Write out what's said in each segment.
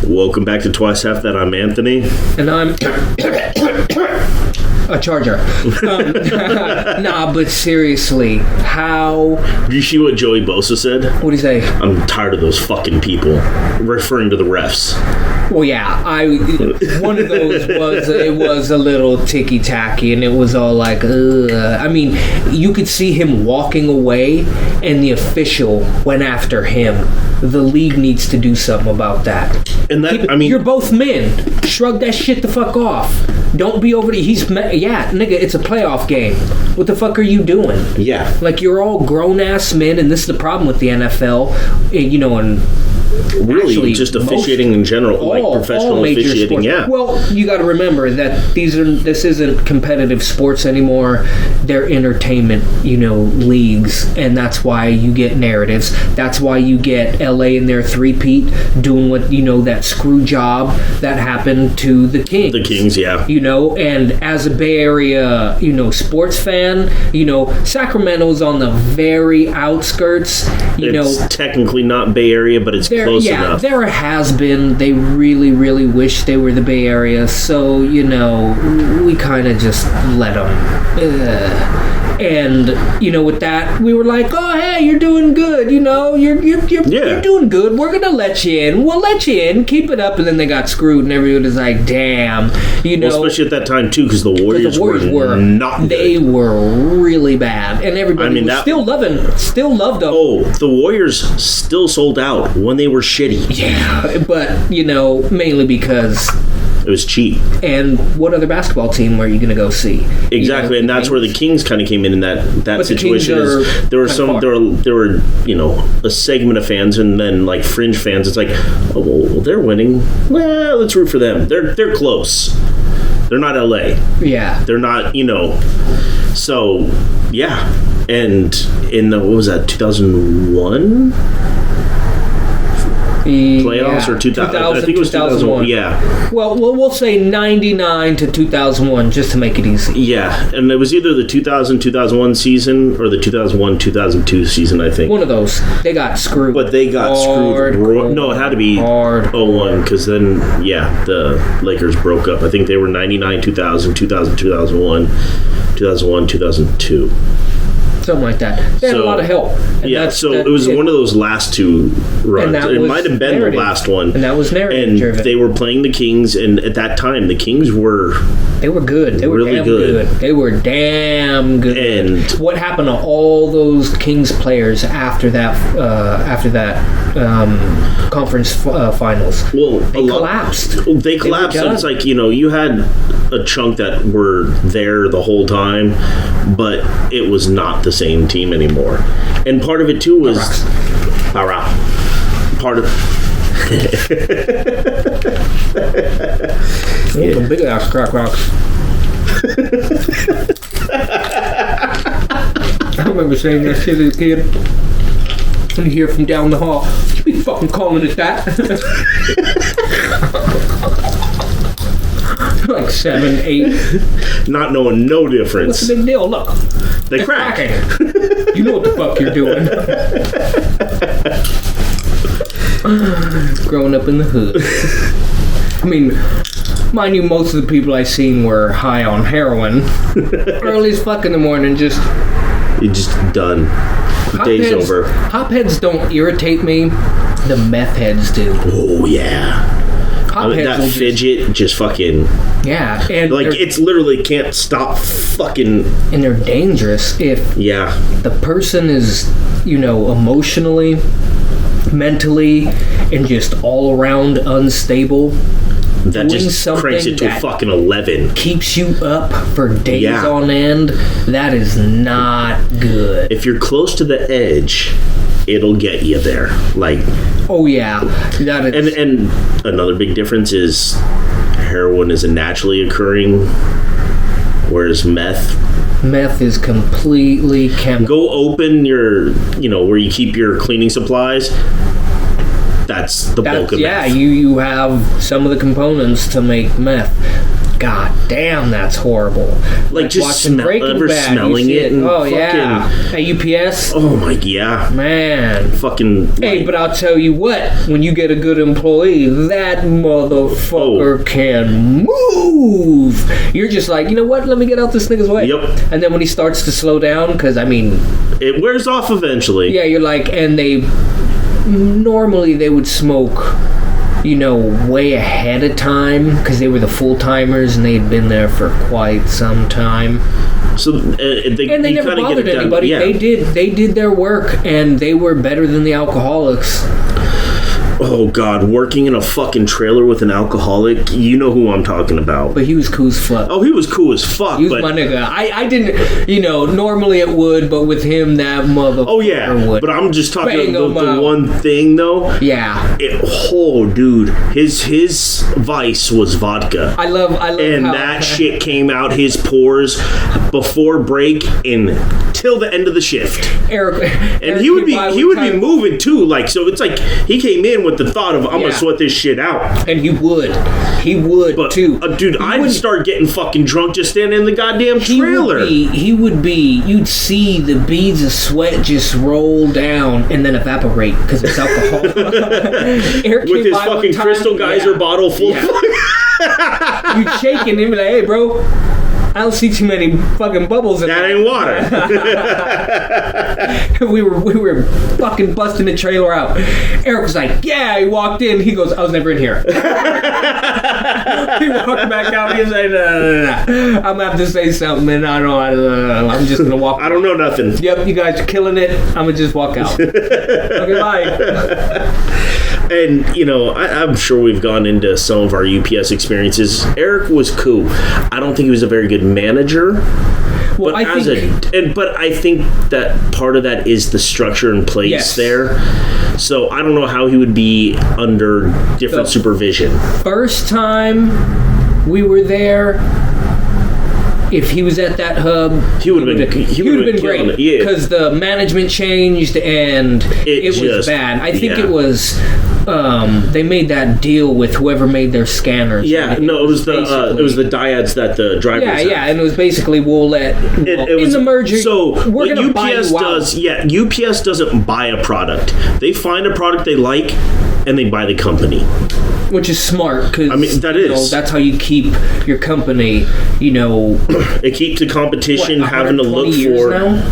Welcome back to Twice Half That. I'm Anthony. And I'm a charger. Nah, but seriously, how... Did you see what Joey Bosa said? What'd he say? I'm tired of those fucking people. Referring to the refs. Well, yeah, one of those was a little ticky-tacky, and it was all like, ugh. I mean, you could see him walking away, and the official went after him. The league needs to do something about that. And that, you're both men. Shrug that shit the fuck off. Don't be over nigga, it's a playoff game. What the fuck are you doing? Yeah. Like, you're all grown-ass men, and this is the problem with the NFL, and really, just officiating in general, like professional officiating, sports. yeah. Well, you got to remember that this isn't competitive sports anymore. They're entertainment, leagues, and that's why you get narratives. That's why you get LA in their three-peat doing what that screw job that happened to the Kings. The Kings, yeah. And as a Bay Area, sports fan, Sacramento's on the very outskirts. It's technically not Bay Area, but it's close enough. There has been. They really, really wish they were the Bay Area, so, we kind of just let them. And, with that, we were like, oh, hey, you're doing good, you're doing good. We're going to let you in. We'll let you in. Keep it up. And then they got screwed, and everyone was like, damn. Well, especially at that time, too, because the Warriors were not good. They were really bad. And everybody still loved them. Oh, the Warriors still sold out when they were shitty. Yeah, but, mainly because... It was cheap. And what other basketball team were you going to go see? Exactly, and that's where the Kings kind of came in that situation. There were a segment of fans and then like fringe fans. It's like, oh, well, they're winning. Well, let's root for them. They're close. They're not LA. Yeah. They're not, So, yeah. And in what was that, 2001? Playoffs or 2000? I think it was 2001. Yeah. Well, we'll say 99 to 2001 just to make it easy. Yeah, and it was either the 2000-2001 season or the 2001-2002 season, I think. One of those. They got screwed. But they got screwed. No, it had to be 01 because then, the Lakers broke up. I think they were 99, 2000, 2001, 2002. Something like that. They had a lot of help. And it was one of those last two runs. It might have been the last one. And that was narrative driven. And they were playing the Kings, and at that time, the Kings were... They were good. They were really damn good. They were damn good. And what happened to all those Kings players after that conference finals? Well, they collapsed. They collapsed. So it's like, you had a chunk that were there the whole time, but it was not the same team anymore. And part of it too was part of some big ass crack rocks. I remember saying that shit as a kid. And you hear from down the hall, you be fucking calling it that. Like 7, 8. Not knowing no difference. What's the big deal? Look. They crack. You know what the fuck you're doing. Growing up in the hood. I mean, mind you, most of the people I seen were high on heroin. Early as fuck in the morning, just... You're just done. The day's over. Hopheads don't irritate me. The meth heads do. Oh, yeah. That fidget just fucking... Yeah. And it's literally can't stop fucking... And they're dangerous if... Yeah. The person is, emotionally, mentally, and just all around unstable. That just cranks it to fucking 11. Keeps you up for days on end. That is not good. If you're close to the edge... It'll get you there. Like, oh yeah, that is. And another big difference is heroin is a naturally occurring, whereas meth is completely chemical. Go open your, where you keep your cleaning supplies. That's the bulk of meth. Yeah, you have some of the components to make meth. God damn, that's horrible. Like just watching Breaking Bad, smelling it. And yeah. At UPS. Oh my, yeah. Man. Fucking. Hey, but I'll tell you what, when you get a good employee, that motherfucker can move. You're just like, you know what? Let me get out this nigga's way. Yep. And then when he starts to slow down, because I mean, it wears off eventually. Yeah, you're like, and normally they would smoke, way ahead of time because they were the full timers and they'd been there for quite some time. So they never bothered anybody. Yeah. They did their work and they were better than the alcoholics. Oh God, working in a fucking trailer with an alcoholic, you know who I'm talking about. But he was cool as fuck. Oh, he was cool as fuck. He was my nigga. I didn't, normally it would, but with him, that motherfucker Oh yeah, would. But I'm just talking about the out. one thing though. Yeah. Dude, his vice was vodka. I love and how that shit came out his pores before break until the end of the shift. Eric he would be moving too, like, so it's like he came in with the thought of I'm gonna sweat this shit out, and he would but, too. Dude, I'd start getting fucking drunk just standing in the goddamn trailer. You'd see the beads of sweat just roll down and then evaporate because it's alcohol. With his fucking Crystal Geyser bottle full of you shaking him like, hey bro, I don't see too many fucking bubbles in that. Ain't water. we were fucking busting the trailer out. Eric was like, yeah, he walked in. He goes, I was never in here. He walked back out. He was like, no. I'm going to have to say something, and I'm just going to walk. I don't know nothing. Yep, you guys are killing it. I'm going to just walk out. Okay, bye. And, I'm sure we've gone into some of our UPS experiences. Eric was cool. I don't think he was a very good manager. Well, but I think that part of that is the structure in place there. So I don't know how he would be under different supervision. First time we were there, if he was at that hub, he would have been great because the management changed and it was bad. I think it was. They made that deal with whoever made their scanners. Yeah, it was the dyads that the drivers had. Yeah, and it was basically in the merger. So we're what UPS does, UPS doesn't buy a product. They find a product they like and they buy the company. Which is smart because that is that's how you keep your company. It keeps the competition having to look for. Now?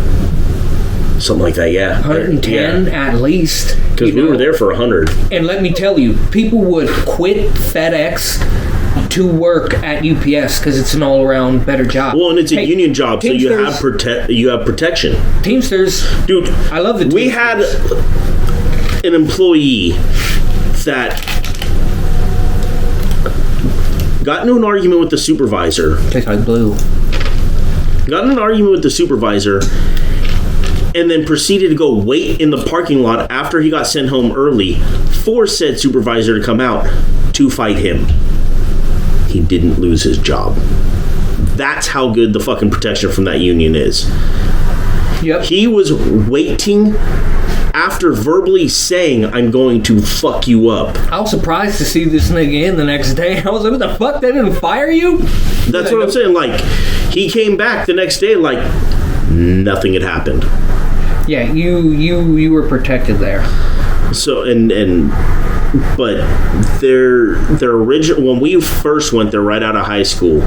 Something like that, yeah. 110 at least. Because we were there for 100. And let me tell you, people would quit FedEx to work at UPS because it's an all-around better job. Well, and it's a union job, so you have protection. Teamsters, dude, I love the Teamsters. We had an employee that got into an argument with the supervisor. Tastes like blue. Got in an argument with the supervisor. And then proceeded to go wait in the parking lot after he got sent home early for said supervisor to come out to fight him. He didn't lose his job. That's how good the fucking protection from that union is. Yep. He was waiting after verbally saying, I'm going to fuck you up. I was surprised to see this nigga in the next day. I was like, what the fuck? They didn't fire you? That's what I'm saying. Like, he came back the next day like nothing had happened. Yeah, you were protected there. So but their original, when we first went there right out of high school,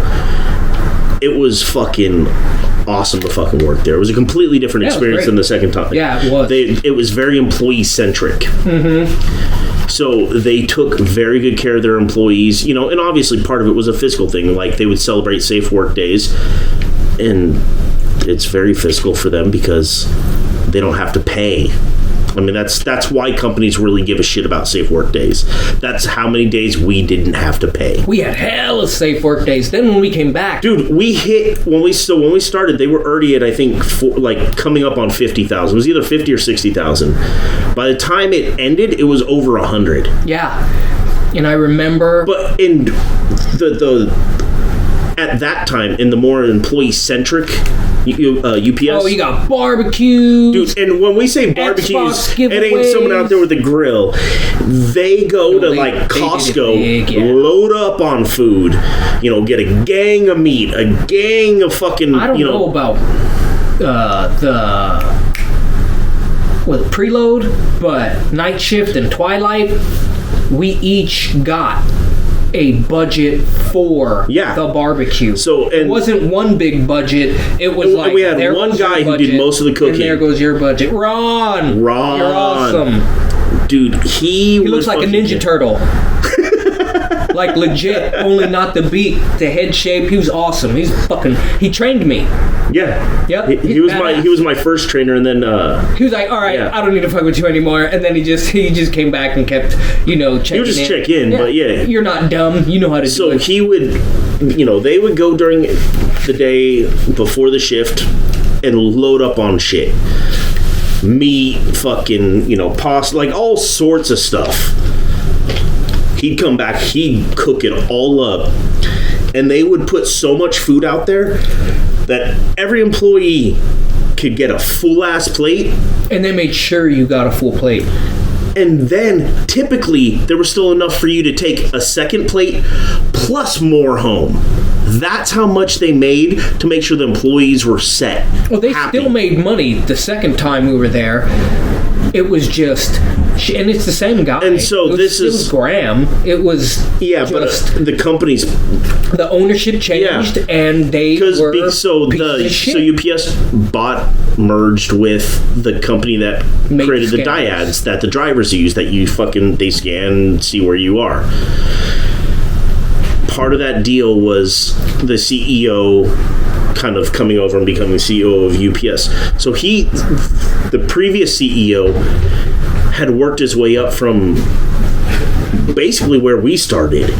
it was fucking awesome to fucking work there. It was a completely different experience than the second time. Yeah, it was. It was very employee centric. Mm-hmm. So they took very good care of their employees, and obviously part of it was a fiscal thing. Like they would celebrate safe work days, and it's very fiscal for them because they don't have to pay. I mean, that's why companies really give a shit about safe work days. That's how many days we didn't have to pay. We had hella safe work days. Then when we came back, dude, we hit when we started. They were already at, I think, coming up on 50,000. It was either 50 or 60,000. By the time it ended, it was over 100. Yeah, and I remember. But in the at that time, in the more employee centric UPS. Oh, you got barbecues. Dude, and when we say barbecues, it ain't someone out there with a grill. They go to like Costco, load up on food, get a gang of meat, a gang of fucking, I don't know about the preload, but night shift and twilight, we each got a budget for the barbecue. So it wasn't one big budget. It was like we had one guy who did most of the cooking. And there goes your budget. Ron, you're awesome, dude. He looks like a Ninja Turtle. Like legit, only not the beak, the head shape. He was awesome. He trained me. Yeah. Yep. He was my first trainer, and then he was like, all right, I don't need to fuck with you anymore. And then he just came back and kept checking in. He would just check in, but you're not dumb. You know how to do it. So he would, they would go during the day before the shift and load up on shit. Meat, fucking, pasta, like all sorts of stuff. He'd come back, he'd cook it all up, and they would put so much food out there that every employee could get a full-ass plate. And they made sure you got a full plate. And then, typically, there was still enough for you to take a second plate plus more home. That's how much they made to make sure the employees were set. Well, they still made money the second time we were there. It was just... And it's the same guy. And so it was Graham. It was but the company's the ownership changed, and they were so UPS merged with the company that created the dyads that the drivers use that they scan and see where you are. Part of that deal was the CEO kind of coming over and becoming CEO of UPS. So the previous CEO had worked his way up from basically where we started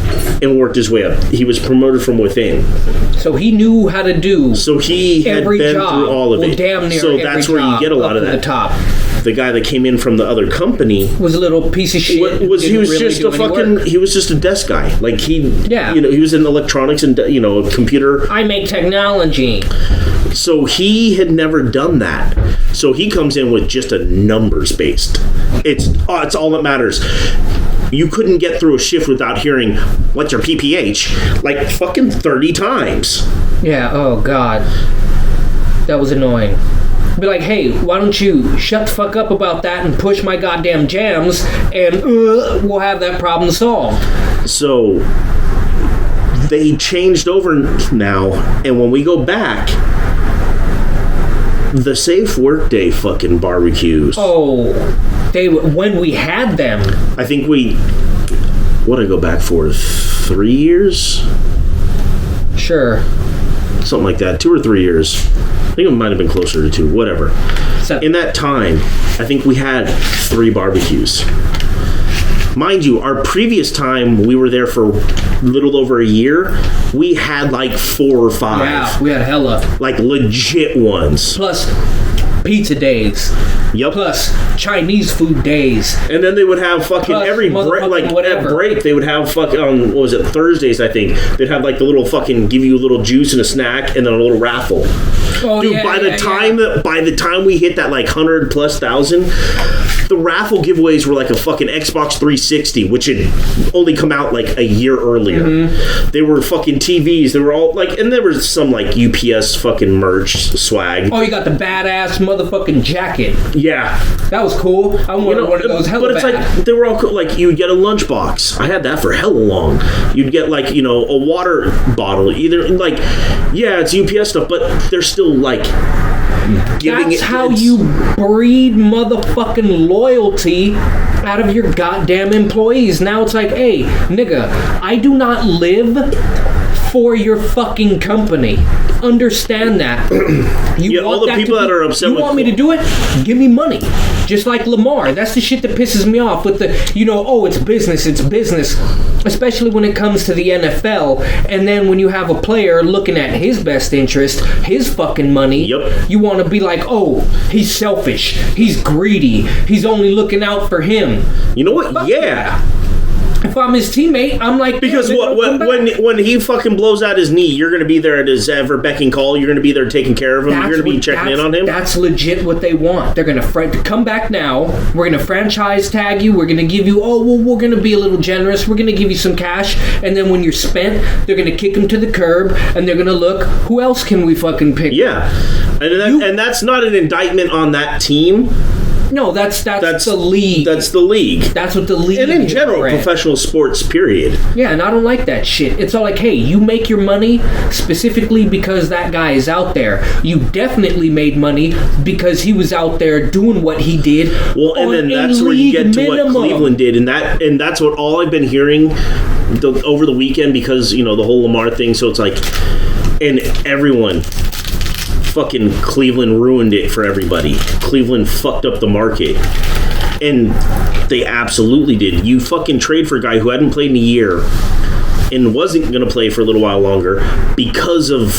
and worked his way up. He was promoted from within. So he knew how to do So he had been through all of it. Damn near so that's where you get a lot of that. The top. The guy that came in from the other company was a little piece of shit. He was just a desk guy. Like he was in electronics and computer. I make technology. So he had never done that. So he comes in with just a numbers based. It's all that matters. You couldn't get through a shift without hearing, what's your PPH? Like fucking 30 times. Yeah, oh God. That was annoying. Be like, hey, why don't you shut the fuck up about that and push my goddamn jams, and we'll have that problem solved. So they changed over now, and when we go back, the safe workday fucking barbecues. Oh, when we had them. I think what did I go back for? 3 years? Sure. Something like that. 2 or 3 years. I think it might have been closer to 2. Whatever. In that time, I think we had 3 barbecues. Mind you, our previous time we were there for a little over a year, we had like 4 or 5. Yeah, we had hella. Like legit ones. Plus pizza days. Yep. Plus Chinese food days. And then they would have fucking every break, like at break, they would have fucking on Thursdays, I think. They'd have like the little fucking give you a little juice and a snack and then a little raffle. Oh, dude, by the time we hit that like 100,000+, the raffle giveaways were like a fucking Xbox 360, which had only come out like a year earlier. Mm-hmm. They were fucking TVs. They were all like, and there was some like UPS fucking merch swag. Oh, you got the badass motherfucking jacket. Yeah, that was cool. I wanted one of those. Hella but it's bad. like they were all cool. Like you would get a lunchbox. I had that for hella long. You'd get like a water bottle. Either like, yeah, it's UPS stuff, but they're still like giving. That's how you breed motherfucking loyalty out of your goddamn employees. Now it's like, hey, nigga, I do not live for your fucking company. Understand that. All the people that are upset. You want me to do it? Give me money. Just like Lamar. That's the shit that pisses me off with the, it's business. Especially when it comes to the NFL. And then when you have a player looking at his best interest, his fucking money, you want to be like, oh, he's selfish. He's greedy. He's only looking out for him. You know what? Yeah. If I'm his teammate, I'm like... Because when he fucking blows out his knee, you're going to be there at his ever beck and call. You're going to be there taking care of him. You're going to be checking in on him. That's legit what they want. They're going to come back now. We're going to franchise tag you. We're going to give you... Oh, well, we're going to be a little generous. We're going to give you some cash. And then when you're spent, they're going to kick him to the curb. And they're going to look, who else can we fucking pick? Yeah. And that's not an indictment on that team. No, that's the league. That's the league. That's what the league is. And in general, professional sports, period. Yeah, and I don't like that shit. It's all like, hey, you make your money specifically because that guy is out there. You definitely made money because he was out there doing what he did. Well, and then that's where you get to what Cleveland did, and that's what all I've been hearing over the weekend because, the whole Lamar thing. So it's like, and everyone... Fucking Cleveland ruined it for everybody. Cleveland fucked up the market. And they absolutely did. You fucking trade for a guy who hadn't played in a year and wasn't going to play for a little while longer because of...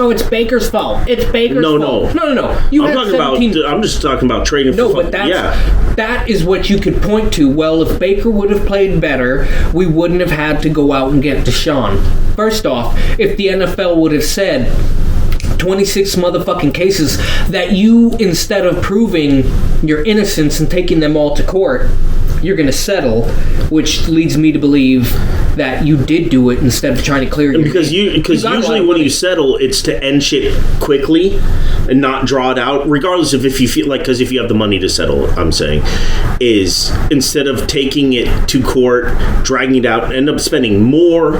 Oh, it's Baker's fault. It's Baker's fault. No. I'm just talking about trading for... No, but that is what you could point to. Well, if Baker would have played better, we wouldn't have had to go out and get Deshaun. First off, if the NFL would have said... 26 motherfucking cases that you, instead of proving your innocence and taking them all to court, you're going to settle, which leads me to believe that you did do it instead of trying to clear your because usually when you settle, it's to end shit quickly and not draw it out, regardless of if you feel like, because if you have the money to settle, I'm saying, is instead of taking it to court, dragging it out, end up spending more.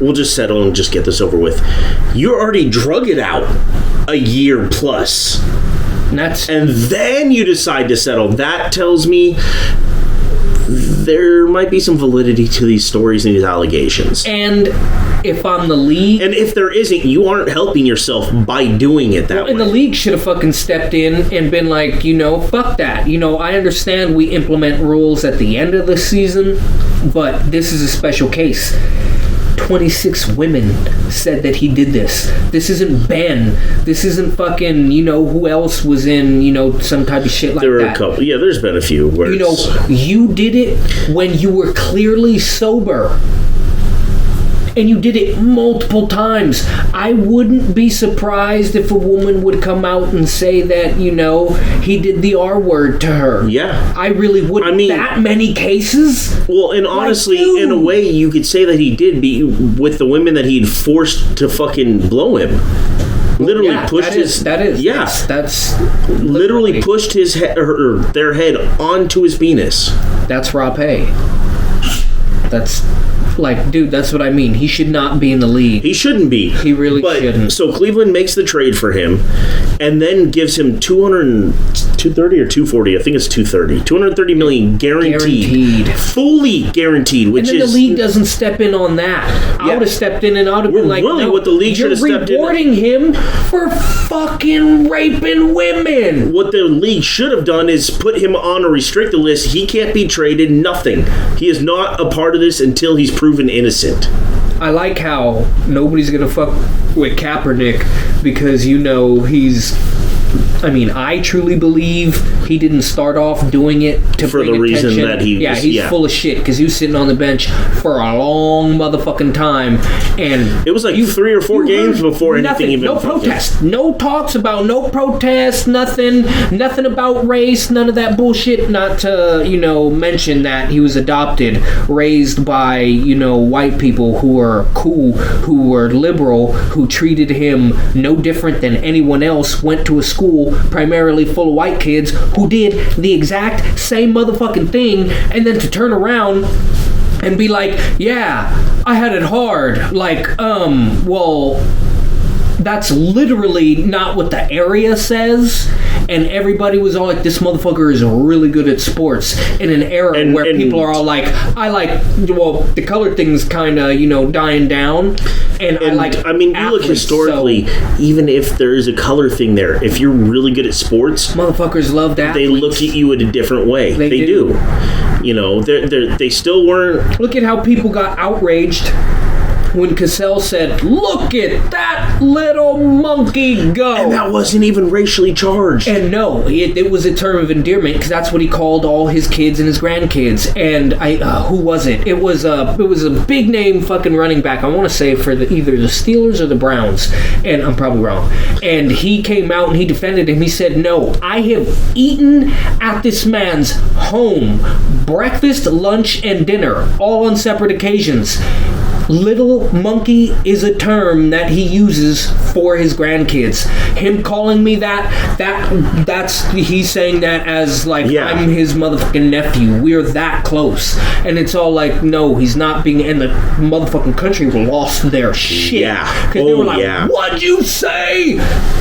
We'll just settle and just get this over with. You already drug it out a year plus. And then you decide to settle. That tells me there might be some validity to these stories and these allegations. And if I'm the league... And if there isn't, you aren't helping yourself by doing it that way. And the league should have fucking stepped in and been like, fuck that. I understand we implement rules at the end of the season, but this is a special case. 26 women said that he did this. This isn't Ben. This isn't fucking, who else was in, some type of shit like that. There were a couple. Yeah, there's been a few where you did it when you were clearly sober. And you did it multiple times. I wouldn't be surprised if a woman would come out and say that, he did the R word to her. Yeah. I really wouldn't. I mean, that many cases? Well, and honestly, in a way, you could say that he did be with the women that he'd forced to fucking blow him. Literally pushed that's literally pushed his head or their head onto his penis. That's rape. That's dude, that's what I mean. He should not be in the league. He shouldn't be. He really shouldn't. So Cleveland makes the trade for him and then gives him 230 or 240. I think it's 230. $230 million guaranteed. Fully guaranteed, which and then the league doesn't step in on that. I would have stepped in and I would have been like, really, what the league should have stepped in. You're rewarding him for fucking raping women. What the league should have done is put him on a restricted list. He can't be traded, nothing. He is not a part of this until he's proven innocent. I like how nobody's gonna fuck with Kaepernick because he's... I truly believe he didn't start off doing it to for bring the attention. Reason that he's full of shit because he was sitting on the bench for a long motherfucking time, and it was like 3 or 4 games before anything even. No protest, no talks about no protest, nothing about race, none of that bullshit. Not to mention that he was adopted, raised by white people who are cool, who were liberal, who treated him no different than anyone else. Went to a school primarily full of white kids who did the exact same motherfucking thing, and then to turn around and be like, yeah, I had it hard. Well, that's literally not what the area says. And everybody was all like, this motherfucker is really good at sports in an era where people are all like, the color thing's kind of, dying down. And I like you look historically, even if there is a color thing there, if you're really good at sports, motherfuckers love that. They look at you in a different way. They do. They still weren't. Look at how people got outraged when Cassell said, "Look at that little monkey go," and that wasn't even racially charged. And no, it was a term of endearment because that's what he called all his kids and his grandkids. And who was it? It was a big name fucking running back. I want to say for either the Steelers or the Browns, and I'm probably wrong. And he came out and he defended him. He said, "No, I have eaten at this man's home, breakfast, lunch, and dinner, all on separate occasions. Little monkey is a term that he uses for his grandkids. Him calling me that's he's saying that as like I'm his motherfucking nephew. We're that close." And it's all like, no, he's not being. And the motherfucking country lost their shit. Yeah. Because they were like, "What'd you say?"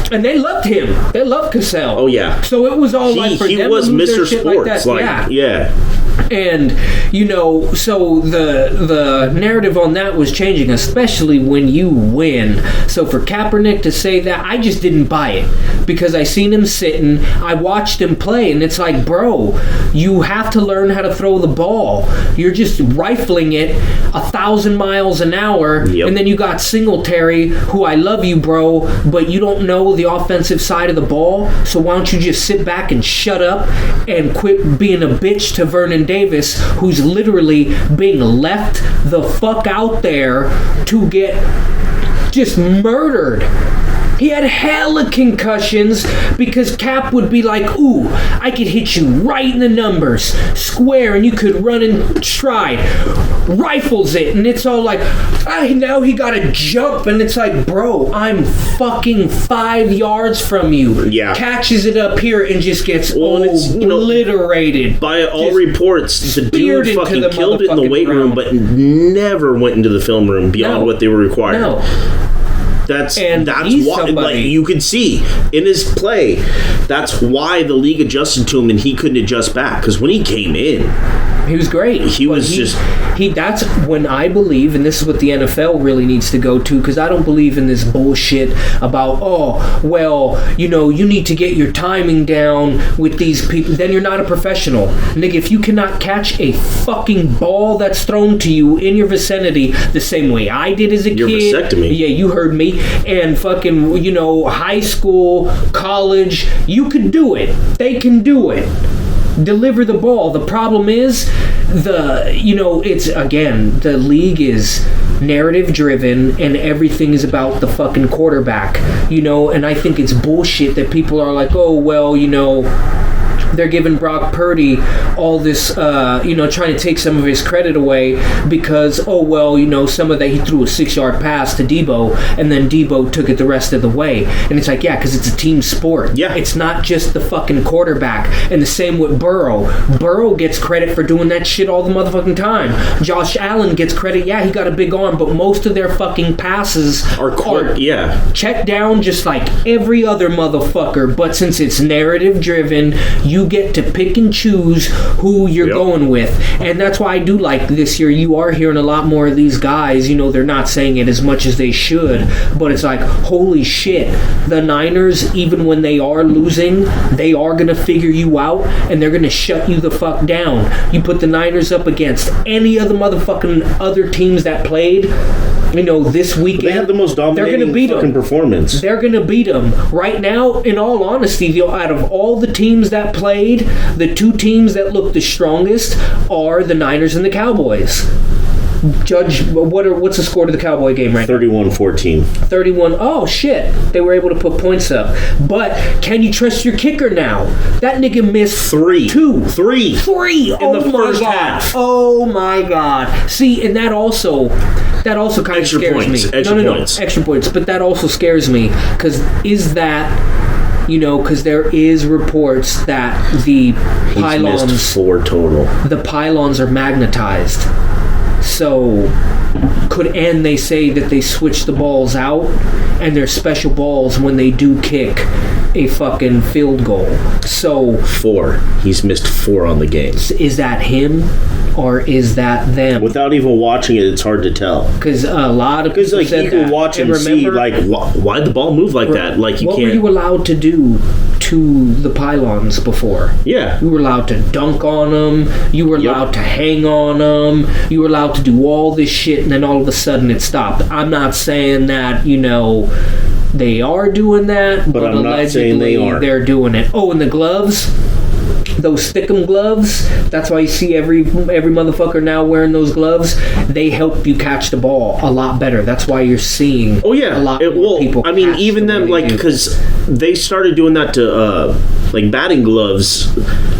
And they loved him. They loved Cassell. Oh yeah. So it was all like for he them was to lose Mr. their shit Sports. like that. Yeah. And so the narrative on that was changing, especially when you win. So for Kaepernick to say that, I just didn't buy it because I seen him sitting, I watched him play, and it's like, bro, you have to learn how to throw the ball. You're just rifling it 1,000 miles an hour, and then you got Singletary, who I love you, bro, but you don't know the offensive side of the ball. So why don't you just sit back and shut up and quit being a bitch to Vernon Davis, who's literally being left the fuck out there to get just murdered. He had hella concussions because Cap would be like, "Ooh, I could hit you right in the numbers, square, and you could run in stride." Rifles it, and it's all like, now he gotta jump, and it's like, bro, I'm fucking 5 yards from you. Yeah. Catches it up here and just gets obliterated. By all reports, the dude fucking killed it in the weight room, but never went into the film room beyond what they were required. No. That's why, like, you could see in his play, that's why the league adjusted to him and he couldn't adjust back, because when he came in, he was great. That's when I believe, and this is what the NFL really needs to go to, because I don't believe in this bullshit about, you need to get your timing down with these people. Then you're not a professional. Nigga, if you cannot catch a fucking ball that's thrown to you in your vicinity the same way I did as a your kid. Vasectomy. Yeah, you heard me. And fucking, high school, college, you could do it. They can do it. Deliver the ball. The problem is it's again, the league is narrative driven and everything is about the fucking quarterback, and I think it's bullshit that people are like, they're giving Brock Purdy all this, trying to take some of his credit away because, some of that he threw a 6-yard pass to Debo and then Debo took it the rest of the way. And it's like, yeah, because it's a team sport. Yeah. It's not just the fucking quarterback. And the same with Burrow. Burrow gets credit for doing that shit all the motherfucking time. Josh Allen gets credit. Yeah, he got a big arm, but most of their fucking passes are checked down just like every other motherfucker. But since it's narrative driven, you get to pick and choose who you're going with. And that's why I do like this year. You are hearing a lot more of these guys. They're not saying it as much as they should, but it's like, holy shit, the Niners, even when they are losing, they are going to figure you out and they're going to shut you the fuck down. You put the Niners up against any of the motherfucking other teams that played, this weekend. They have the most dominating fucking performance. They're going to beat them. Right now, in all honesty, out of all the teams that played, the two teams that look the strongest are the Niners and the Cowboys. Judge, what's the score to the Cowboy game right now? 31-14. 31. Oh, shit. They were able to put points up. But can you trust your kicker now? That nigga missed 3. 2. 3. In the first half. Oh, my God. See, and that also kind of scares me. Extra points. But that also scares me, because is that... because there is reports that the pylons... He's missed 4 total. The pylons are magnetized. So, and they say that they switch the balls out, and they're special balls when they do kick a fucking field goal. So... 4. He's missed 4 on the game. Is that him? Or is that them? Without even watching it, it's hard to tell. Because a lot of people said you can watch and see, why'd the ball move like that? Like, you what can't... were you allowed to do to the pylons before. Yeah. You were allowed to dunk on them. You were allowed to hang on them. You were allowed to do all this shit, and then all of a sudden it stopped. I'm not saying that, they are doing that, but I'm not saying they aren't. They're doing it. Oh, and the gloves, those Stickum gloves, that's why you see every motherfucker now wearing those gloves. They help you catch the ball a lot better. That's why you're seeing a lot more people. I mean, even them, because they started doing that to batting gloves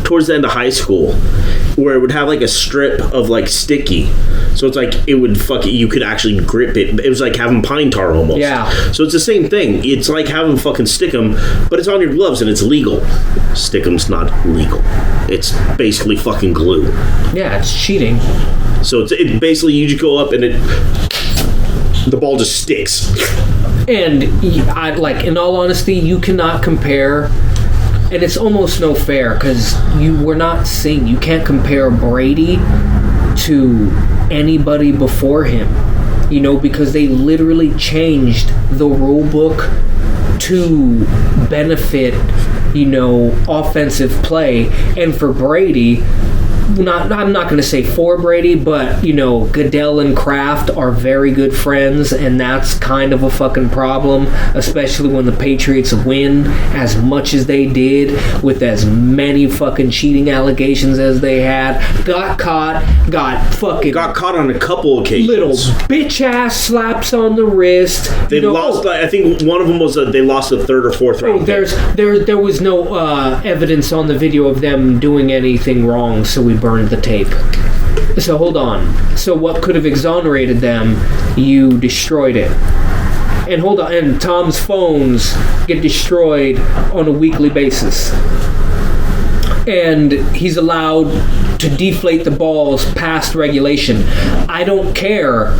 towards the end of high school, where it would have a strip of sticky, so it's it would you could actually grip it. It was like having pine tar almost. Yeah. So it's the same thing. It's like having fucking Stickum, but it's on your gloves and it's legal. Stickum's not legal. It's basically fucking glue. Yeah, it's cheating. So it basically, you just go up and the ball just sticks. And in all honesty, you cannot compare. And it's almost no fair because you can't compare Brady to anybody before him, because they literally changed the rule book to benefit, offensive play. And for Brady, I'm not going to say for Brady, but Goodell and Kraft are very good friends, and that's kind of a fucking problem, especially when the Patriots win as much as they did with as many fucking cheating allegations as they had. Got caught on a couple occasions. Little bitch ass slaps on the wrist. They lost. I think one of them was they lost the third or fourth round. There was no evidence on the video of them doing anything wrong, so we burned the tape. So hold on. So what could have exonerated them? You destroyed it. And hold on. And Tom's phones get destroyed on a weekly basis. And he's allowed to deflate the balls past regulation. I don't care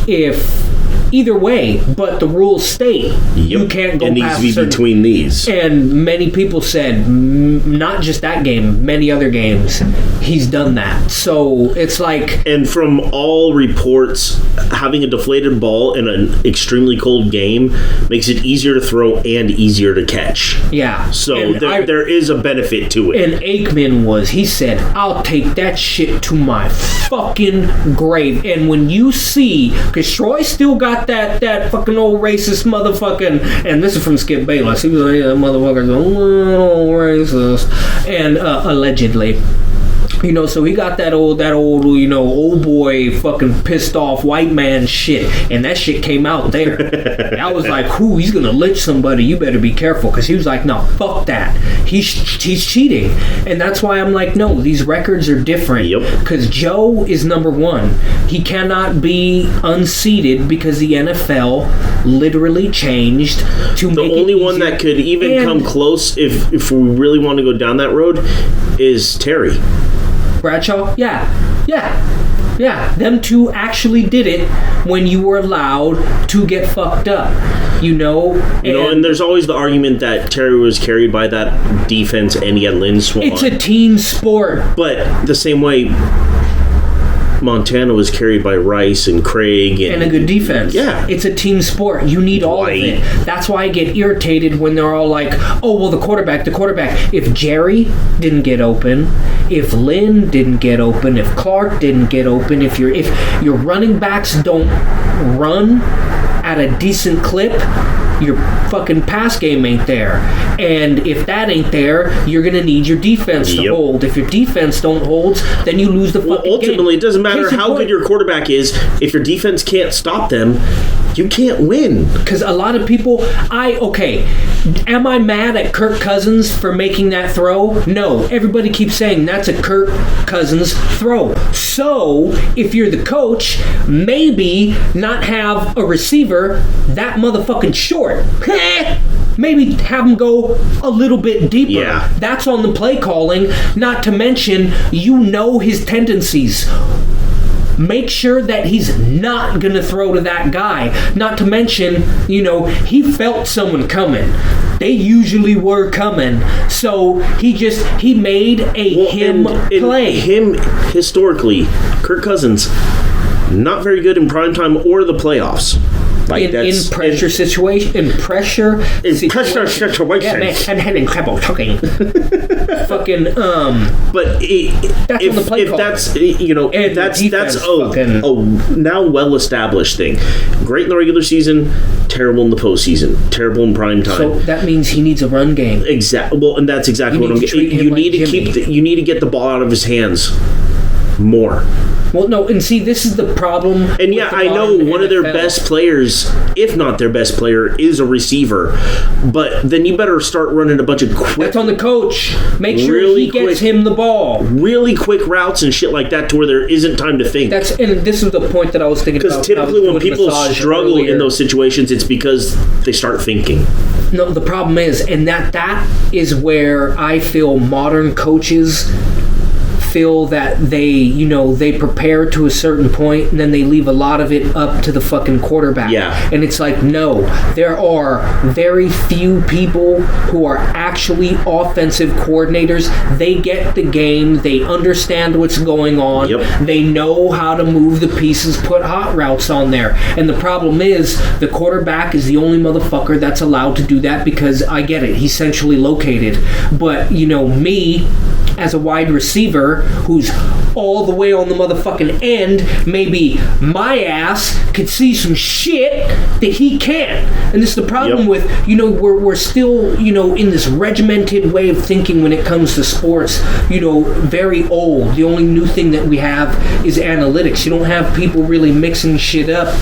if either way, but the rules state you can't go past. It needs to be between these. And many people said, not just that game, many other games, he's done that. So it's And from all reports, having a deflated ball in an extremely cold game makes it easier to throw and easier to catch. Yeah. So there is a benefit to it. And Aikman he said, I'll take that shit to my fucking grave. And when you see, because Troy still got that fucking old racist motherfucking, and this is from Skip Bayless, he was like, that motherfucker's a little racist, and allegedly. So he got that old, old boy fucking pissed off white man shit, and that shit came out there. I was like, he's gonna lynch somebody, you better be careful, because he was like, no, fuck that. He's cheating. And that's why I'm like, no, these records are different. Yep. Because Joe is number one. He cannot be unseated because the NFL literally changed to make it The only one that could even come close, if we really want to go down that road, is Terry Bradshaw? Yeah. Them two actually did it when you were allowed to get fucked up. And there's always the argument that Terry was carried by that defense and he had Lynn Swann. It's a team sport. But the same way Montana was carried by Rice and Craig and a good defense. Yeah. It's a team sport. You need all of it. That's why I get irritated when they're all like, oh, well, the quarterback. If Jerry didn't get open, if Lynn didn't get open, if Clark didn't get open, if your running backs don't run at a decent clip, your fucking pass game ain't there. And if that ain't there, you're going to need your defense to hold. If your defense don't hold, then you lose the fucking game. Ultimately, it doesn't matter how good your quarterback is. If your defense can't stop them, you can't win. Because a lot of people, am I mad at Kirk Cousins for making that throw? No. Everybody keeps saying that's a Kirk Cousins throw. So, if you're the coach, maybe not have a receiver that motherfucking short. Maybe have him go a little bit deeper. Yeah. That's on the play calling, not to mention his tendencies. Make sure that he's not going to throw to that guy. Not to mention, he felt someone coming. They usually were coming. So he made a play. Him, historically, Kirk Cousins, not very good in primetime or the playoffs. Like in pressure situation. Yeah, man, I'm having trouble talking. Fucking But if that's a now well established thing. Great in the regular season, terrible in the postseason, terrible in prime time. So that means he needs a run game. Exactly. Well, and that's exactly what I'm getting. You need to get the ball out of his hands more. Well, no, and see, this is the problem. And yeah, I know one of their best players, if not their best player, is a receiver. But then you better start running a bunch of quick... That's on the coach. Make sure he gets him the ball. Really quick routes and shit like that to where there isn't time to think. And this is the point that I was thinking about. Because typically when people struggle in those situations, it's because they start thinking. No, the problem is, and that is where I feel modern coaches feel that they prepare to a certain point and then they leave a lot of it up to the fucking quarterback. Yeah. And it's like, no, there are very few people who are actually offensive coordinators. They get the game. They understand what's going on. Yep. They know how to move the pieces, put hot routes on there. And the problem is the quarterback is the only motherfucker that's allowed to do that because I get it. He's centrally located. But, me, as a wide receiver who's all the way on the motherfucking end, maybe my ass could see some shit that he can't. And this is the problem with, we're still, in this regimented way of thinking when it comes to sports, very old. The only new thing that we have is analytics. You don't have people really mixing shit up.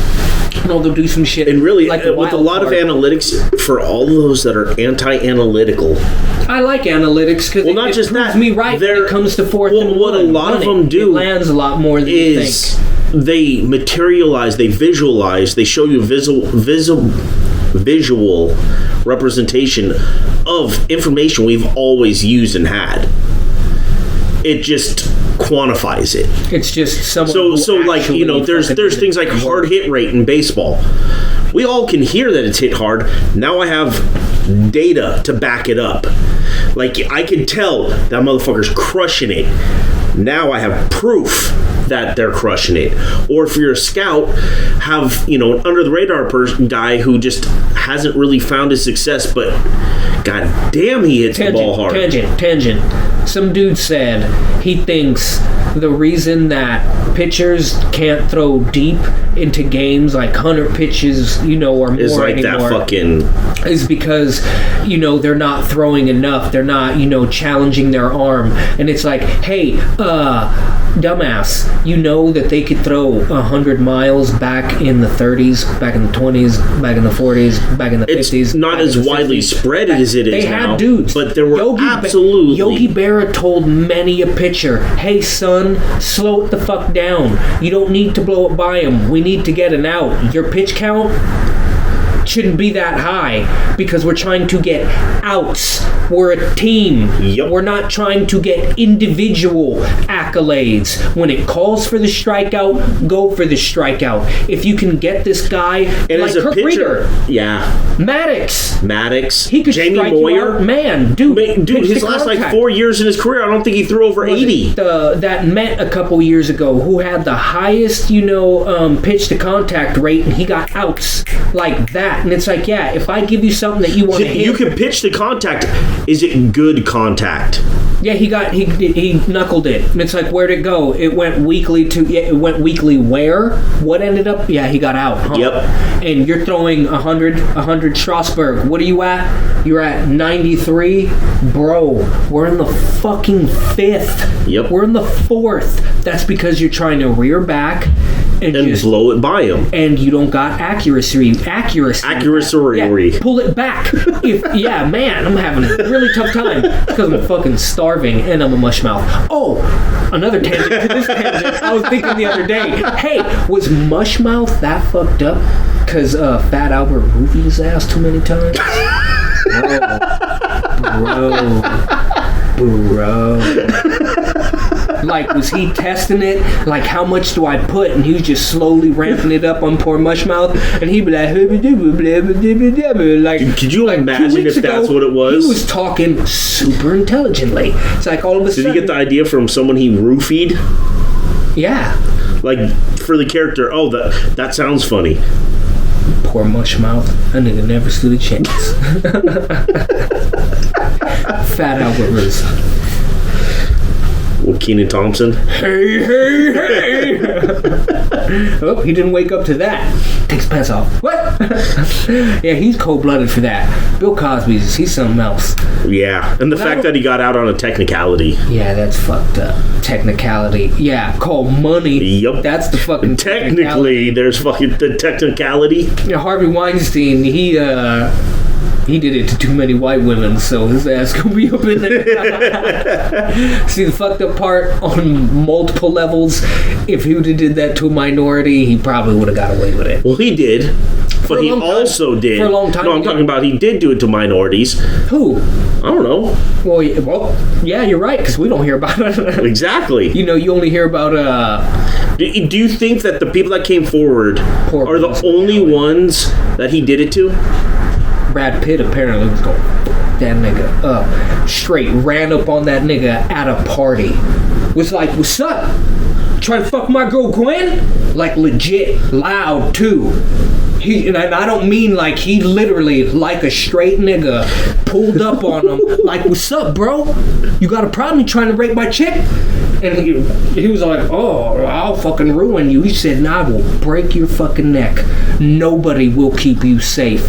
They'll do some shit. And really, like with a lot of analytics, for all of those that are anti-analytical, I like analytics because it proves me right when it comes to fourth and one. What a lot of them do, it lands a lot more than you think. They materialize, they visualize, they show you visual representation of information we've always used and had. It just quantifies it. It's just someone. So like there's things like hard hit rate in baseball. We all can hear that it's hit hard. Now I have data to back it up. Like I can tell that motherfucker's crushing it. Now I have proof that they're crushing it. Or if you're a scout, have an under the radar guy who just hasn't really found his success, but god damn he hits the ball hard. Tangent. Some dude said he thinks the reason that pitchers can't throw deep into games like 100 pitches, or more is like anymore, that fucking is because they're not throwing enough. They're not challenging their arm, and it's like, hey, dumbass, that they could throw 100 miles back in the 30s, back in the 20s, back in the 40s, back in the 50s. It's not as widely spread as it is now. They had dudes, but there were Yogi Berra told many a pitcher, hey son, slow it the fuck down. You don't need to blow it by him. We need to get an out. Your pitch count shouldn't be that high because we're trying to get outs. We're a team. Yep. We're not trying to get individual accolades. When it calls for the strikeout, go for the strikeout. If you can get this guy, and like as a Kirk pitcher, Reeder, Maddox, he could Jamie strike Moyer, you out. Man, dude, his last like 4 years in his career, I don't think he threw over 80. That Met a couple years ago, who had the highest, pitch to contact rate, and he got outs like that. And it's like, yeah, if I give you something that you want to hit, you can pitch the contact. Is it good contact? Yeah, he knuckled it. And it's like, where'd it go? It went weakly where? What ended up? Yeah, he got out. Huh? Yep. And you're throwing 100 Strasburg. What are you at? You're at 93? Bro, we're in the fucking 5th. Yep. We're in the 4th. That's because you're trying to rear back and just blow it by him. And you don't got accuracy. Yeah, pull it back. Man, I'm having a really tough time because I'm fucking starving and I'm a mushmouth. Oh, another tangent to this tangent. I was thinking the other day, hey, was mushmouth that fucked up because Fat Albert roofied his ass too many times? Bro. Like, was he testing it? Like, how much do I put? And he was just slowly ramping it up on poor Mushmouth. And he'd be like, could you imagine if that's what it was? He was talking super intelligently. It's like all of a sudden. Did he get the idea from someone he roofied? Yeah. Like, for the character, that sounds funny. poor mush mouth. That nigga never stood a chance. Fat Albert Rose. With Kenan Thompson. Hey, hey, hey! Oh, he didn't wake up to that. Takes pants off. What? Yeah, he's cold-blooded for that. Bill Cosby's, he's something else. Yeah, and the fact that he got out on a technicality. Yeah, that's fucked up. Technicality. Yeah, called money. Yep. That's the fucking technically, there's fucking the technicality. Yeah, Harvey Weinstein, he did it to too many white women, so his ass gonna be up in there. See, the fucked up part on multiple levels, if he would have did that to a minority, he probably would have got away with it. Well, he did. But he also did. For a long time. No, I'm talking about he did do it to minorities. Who? I don't know. Well, yeah, you're right, because we don't hear about it. Exactly. You know, you only hear about... Do you think that the people that came forward are the only ones that he did it to? Brad Pitt apparently was going, that nigga up. Straight ran up on that nigga at a party. Was like, what's up? Trying to fuck my girl Gwen? Like legit loud too. And I don't mean like he literally, like a straight nigga, pulled up on him. Like, what's up, bro? You got a problem? You trying to rape my chick? And he was like, oh, I'll fucking ruin you. He said, nah, I will break your fucking neck. Nobody will keep you safe.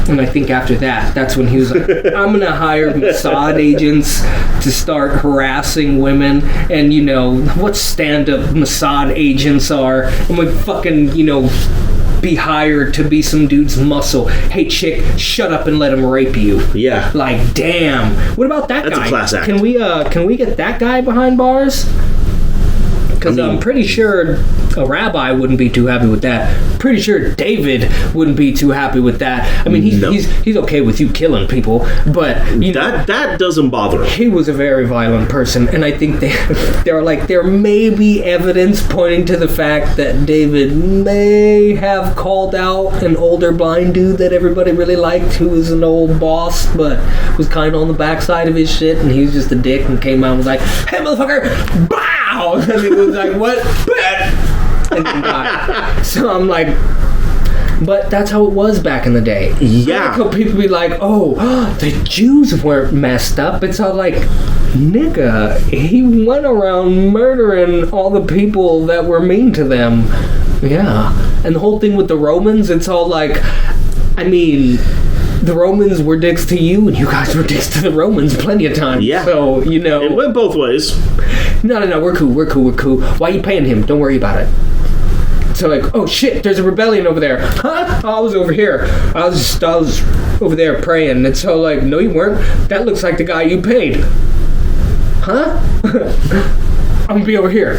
And I think after that, that's when he was like, I'm going to hire Mossad agents to start harassing women. And, you know, what stand-up Mossad agents are. And would fucking, you know, be hired to be some dude's muscle. Hey, chick, shut up and let him rape you. Yeah. Like, damn. What about that guy? That's a class act. Can we get that guy behind bars? Because I'm pretty sure a rabbi wouldn't be too happy with that. Pretty sure David wouldn't be too happy with that. I mean, he's okay with you killing people, but you know that doesn't bother him. He was a very violent person, and I think there may be evidence pointing to the fact that David may have called out an older blind dude that everybody really liked, who was an old boss, but was kind of on the backside of his shit, and he was just a dick and came out and was like, "Hey, motherfucker!" Bow! And it was like, what? And then died. So I'm like, but that's how it was back in the day. Yeah. How people be like, oh, the Jews weren't messed up. It's all like, nigga, he went around murdering all the people that were mean to them. Yeah. And the whole thing with the Romans, it's all like, I mean, the Romans were dicks to you, and you guys were dicks to the Romans plenty of times. Yeah. So, you know. It went both ways. No, we're cool. Why are you paying him? Don't worry about it. So like, oh shit, there's a rebellion over there. Huh? I was over here. I was over there praying. And so like, no you weren't. That looks like the guy you paid. Huh? I'm gonna be over here.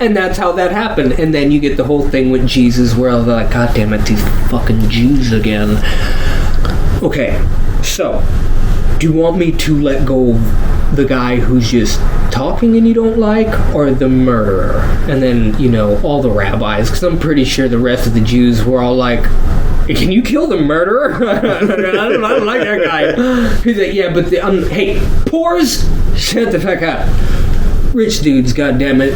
And that's how that happened. And then you get the whole thing with Jesus where they're like, God damn it, these fucking Jews again. Okay, so do you want me to let go of the guy who's just talking and you don't like, or the murderer? And then, you know, all the rabbis, because I'm pretty sure the rest of the Jews were all like, can you kill the murderer? I don't like that guy. He's like, yeah, but hey, pores, shut the fuck up. Rich dudes, goddammit.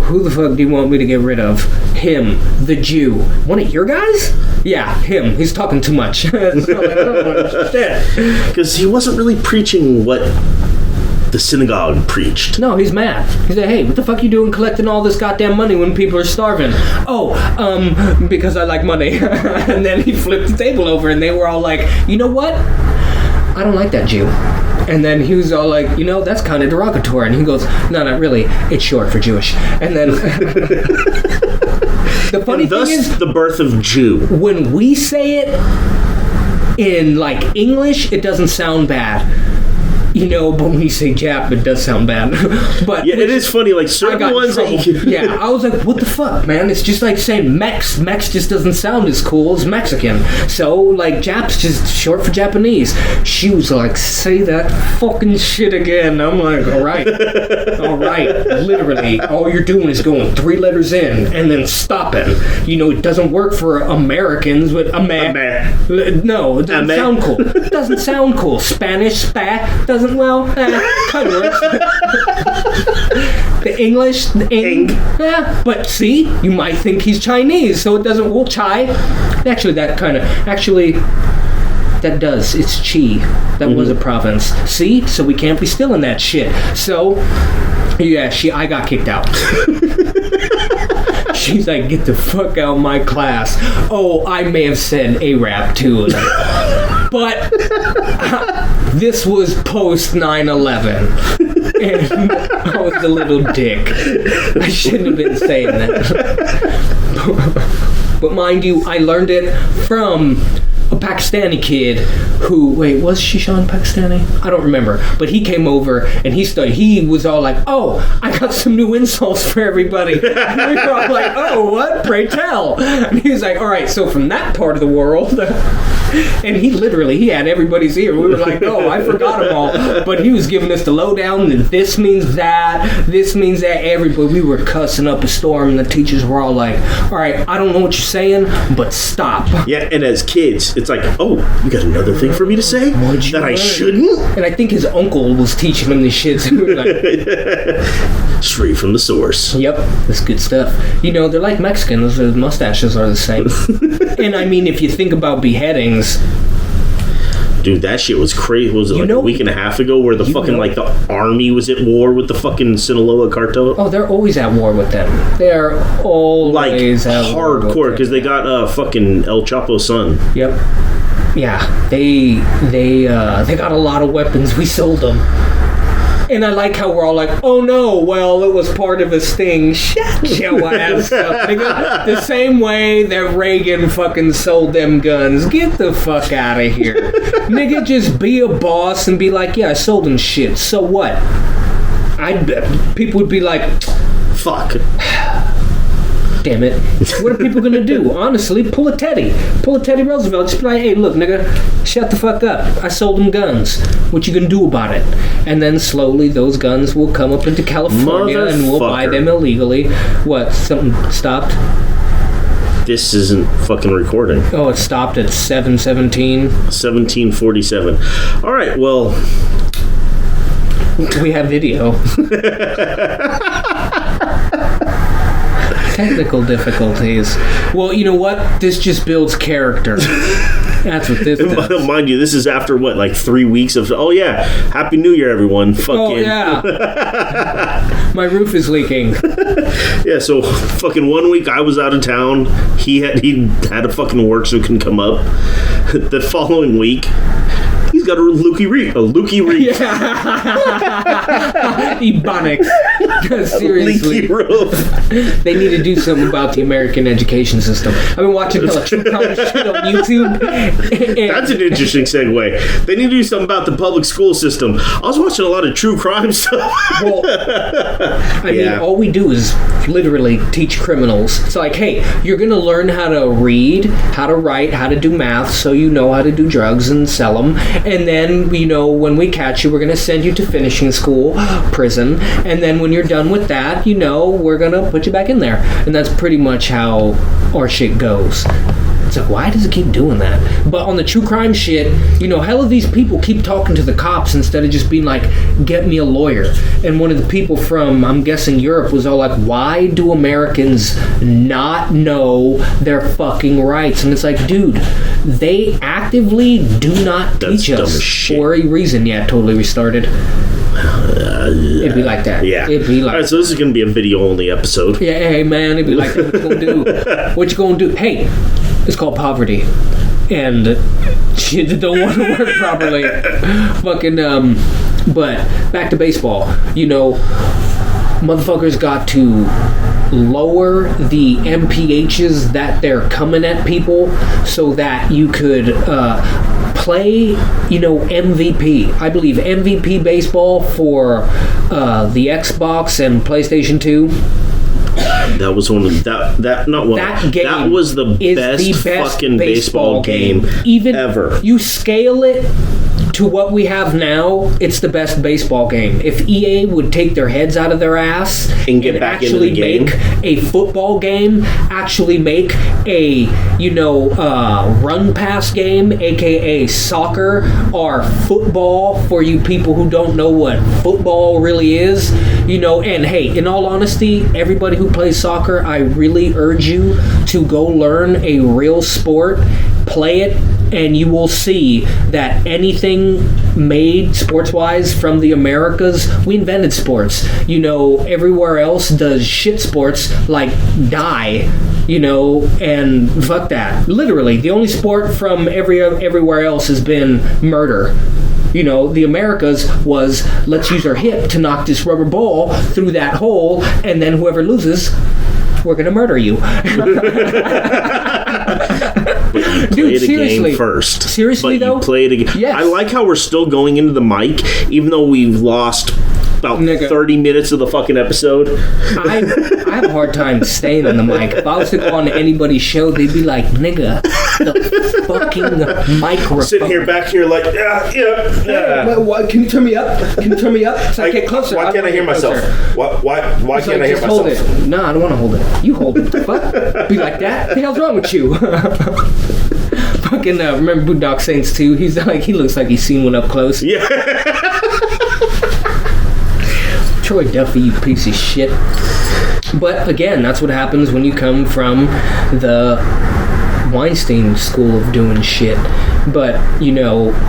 Who the fuck do you want me to get rid of? Him, the Jew. One of your guys? Yeah, him. He's talking too much. Because he wasn't really preaching what the synagogue preached. No, he's mad. He's like, hey, what the fuck are you doing collecting all this goddamn money when people are starving? Oh, because I like money. And then he flipped the table over and they were all like, you know what? I don't like that Jew. And then he was all like, you know, that's kind of derogatory. And he goes, no, not really. It's short for Jewish. And then the funny thing is, the birth of Jew. When we say it in like English, it doesn't sound bad. You know, but when you say Jap, it does sound bad. But yeah, it is funny. Like certain ones that you can... Yeah, I was like, what the fuck, man? It's just like saying Mex. Mex just doesn't sound as cool as Mexican. So, like, Jap's just short for Japanese. She was like, say that fucking shit again. I'm like, all right. Literally, all you're doing is going 3 letters in and then stopping. You know, it doesn't work for Americans with No, it doesn't sound cool. It doesn't sound cool. Spanish, spa, doesn't Well, kind of works. The English, the ing. Yeah, but see, you might think he's Chinese, so it doesn't. Well, Chai. Actually, that does. It's Chi. That was a province. See? So we can't be stealing that shit. So, yeah, I got kicked out. She's like, get the fuck out of my class. Oh, I may have said Arab too. But this was post 9/11. And I was a little dick. I shouldn't have been saying that. But mind you, I learned it from a Pakistani kid who, wait, was Shishan Pakistani? I don't remember. But he came over and he was all like, oh, I got some new insults for everybody. And we were all like, oh, what? Pray tell. And he was like, all right, so from that part of the world. And he had everybody's ear. We were like, no, I forgot them all. But he was giving us the lowdown, and this means that, everybody. We were cussing up a storm, and the teachers were all like, all right, I don't know what you're saying, but stop. Yeah, and as kids, it's like, oh, you got another thing for me to say? That I shouldn't? And I think his uncle was teaching him this shit, so we were like... Straight from the source. Yep, that's good stuff. You know, they're like Mexicans, their mustaches are the same. And I mean, if you think about beheadings... Dude, that shit was crazy. Was it like a week and a half ago where the fucking, like, the army was at war with the fucking Sinaloa cartel? Oh, they're always at war with them. They're always at war with them. Hardcore, because they got fucking El Chapo's son. Yep. Yeah, they got a lot of weapons. We sold them. And I like how we're all like, oh no, well, it was part of a sting. Shut your ass up, nigga. The same way that Reagan fucking sold them guns. Get the fuck out of here. Nigga, just be a boss and be like, yeah, I sold them shit. So what? People would be like, fuck. Damn it. What are people gonna do? Honestly, pull a Teddy Roosevelt. Just be like, hey, look, nigga, shut the fuck up. I sold them guns. What you gonna do about it? And then slowly those guns will come up into California and we'll buy them illegally. What? Something stopped? This isn't fucking recording. Oh, it stopped at 7:17. 17:47. All right, well, we have video. Technical difficulties. Well, you know what? This just builds character. That's what this does. Mind you, this is after what, like 3 weeks of, oh yeah, Happy New Year, everyone. Oh yeah. My roof is leaking. Yeah, so fucking 1 week I was out of town. He had to fucking work so he couldn't come up. The following week, he's got a looky reef. Yeah. Ebonics. Seriously. Leaky roof. They need to do something about the American education system. I've been watching hella true crime shit on YouTube. That's an interesting segue. They need to do something about the public school system. I was watching a lot of true crime stuff. Well, I mean, all we do is literally teach criminals. It's like, hey, you're going to learn how to read, how to write, how to do math, so you know how to do drugs and sell them. And then, you know, when we catch you, we're going to send you to finishing school, prison. And then when you're done with that, you know, we're going to put you back in there. And that's pretty much how our shit goes. It's like, why does it keep doing that? But on the true crime shit, you know, hell of these people keep talking to the cops instead of just being like, get me a lawyer. And one of the people from, I'm guessing, Europe was all like, why do Americans not know their fucking rights? And it's like, dude, they actively do not teach us for a reason. Yeah, totally restarted. It'd be like that. Yeah. It'd be like. All right, so this is going to be a video-only episode. Yeah, hey, man, it'd be like that. What you gonna do? What you gonna do? Hey, it's called poverty. And you don't want to work properly. Fucking, but back to baseball. You know, motherfuckers got to lower the MPHs that they're coming at people so that you could play, you know, MVP. I believe MVP baseball for the Xbox and PlayStation 2. That was one of that was the best fucking baseball game even ever. You scale it to what we have now, it's the best baseball game. If EA would take their heads out of their ass and get back into the game, make a football game, actually make a run pass game, aka soccer or football for you people who don't know what football really is, and hey, in all honesty, everybody who plays soccer, I really urge you to go learn a real sport, play it, and you will see that anything made sports-wise from the Americas, we invented sports. Everywhere else does shit sports like die, and fuck that. Literally, the only sport from everywhere else has been murder. The Americas was, let's use our hip to knock this rubber ball through that hole, and then whoever loses, we're going to murder you. Dude, seriously. Game first. Seriously, but though? You play it again. Yes. I like how we're still going into the mic, even though we've lost about 30 minutes of the fucking episode. I have a hard time staying on the mic. If I was to go on anybody's show, they'd be like, nigga, the fucking microphone. Sitting here, back here, like, yeah. What, can you turn me up? So I get closer. Why can't I hear myself? Why can't I hear myself? Hold it. No, I don't want to hold it. You hold it. What? Be like that? What the hell's wrong with you? Fucking remember Boondock Saints 2? He looks like he's seen one up close. Yeah. Troy Duffy, you piece of shit. But again, that's what happens when you come from the Weinstein school of doing shit. But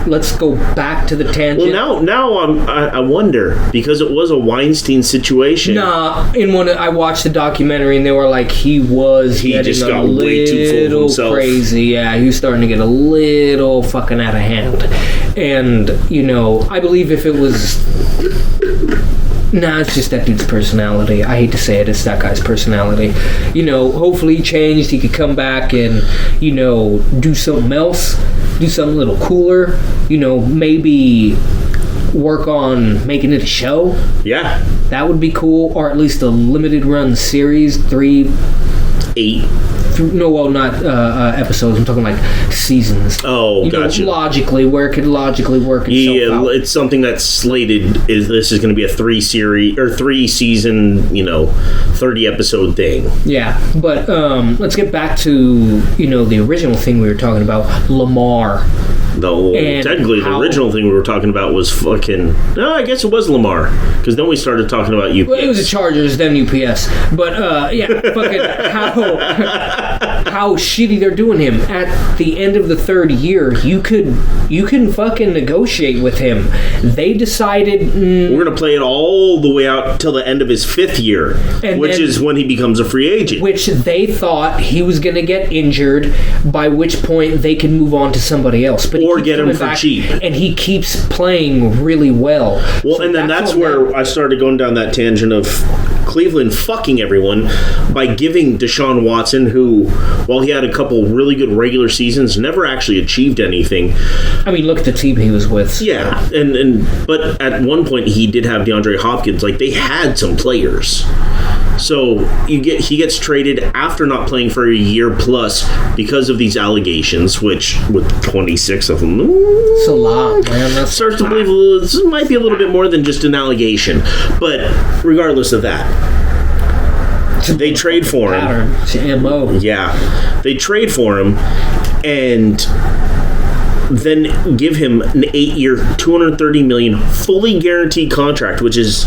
let's go back to the tangent. Well, now I wonder, because it was a Weinstein situation. Nah, I watched the documentary and they were like, he just got way too full of himself. Crazy. Yeah, he was starting to get a little fucking out of hand. And I believe if it was. Nah, it's just that dude's personality. I hate to say it, it's that guy's personality. Hopefully he changed. He could come back and, do something else. Do something a little cooler. Maybe work on making it a show. Yeah. That would be cool. Or at least a limited run series. 8. No, well, not episodes. I'm talking like seasons. Oh, gotcha. Logically, where it could logically work itself out. It's something that's slated. This is going to be a 3 season, 30 episode thing. Yeah, but let's get back to the original thing we were talking about, Lamar. Technically, the original thing we were talking about was fucking. No, I guess it was Lamar, because then we started talking about UPS. Well, it was the Chargers, then UPS. But yeah, fucking how shitty they're doing him. At the end of the third year, you can fucking negotiate with him. They decided we're gonna play it all the way out till the end of his 5th year, which is when he becomes a free agent. Which they thought he was gonna get injured, by which point they can move on to somebody else. But or get him for cheap. And he keeps playing really well. Well, so and then that's where I started going down that tangent of Cleveland fucking everyone by giving Deshaun Watson, who, while he had a couple really good regular seasons, never actually achieved anything. I mean, look at the team he was with. Yeah, but at one point he did have DeAndre Hopkins. Like, they had some players. So he gets traded after not playing for a year plus because of these allegations, which with 26 of them, it's a lot, man. Starts to believe this might be a little bit more than just an allegation. But regardless of that, they trade for him. It's MO. Yeah, they trade for him and then give him an 8-year, $230 million fully guaranteed contract, which is.